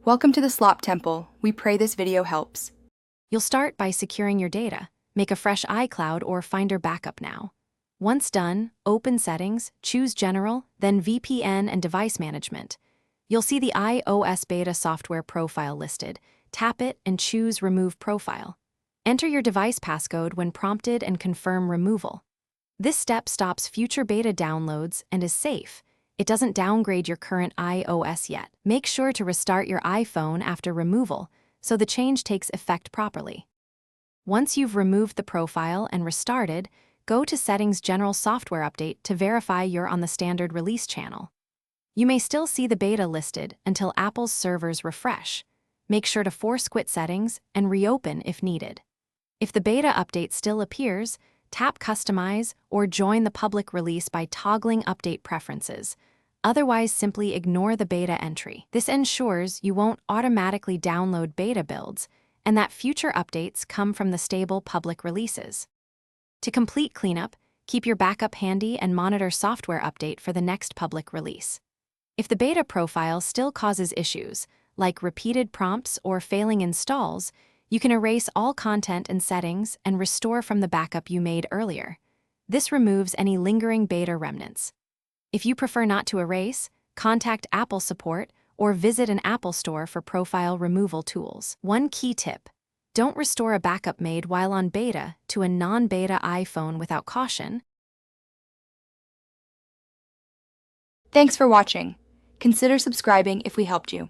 Welcome to the Slop Temple. We pray this video helps. You'll start by securing your data. Make a fresh iCloud or Finder backup now. Once done, open Settings, choose General, then VPN and Device Management. You'll see the iOS Beta software profile listed. Tap it and choose Remove Profile. Enter your device passcode when prompted and confirm removal. This step stops future beta downloads and is safe. It doesn't downgrade your current iOS yet. Make sure to restart your iPhone after removal so the change takes effect properly. Once you've removed the profile and restarted, go to Settings General Software Update to verify you're on the standard release channel. You may still see the beta listed until Apple's servers refresh. Make sure to force quit settings and reopen if needed. If the beta update still appears, tap Customize or join the public release by toggling Update Preferences. Otherwise, simply ignore the beta entry. This ensures you won't automatically download beta builds and that future updates come from the stable public releases. To complete cleanup, keep your backup handy and monitor software update for the next public release. If the beta profile still causes issues, like repeated prompts or failing installs, you can erase all content and settings and restore from the backup you made earlier. This removes any lingering beta remnants. If you prefer not to erase, contact Apple support or visit an Apple store for profile removal tools. One key tip: don't restore a backup made while on beta to a non-beta iPhone without caution. Thanks for watching. Consider subscribing if we helped you.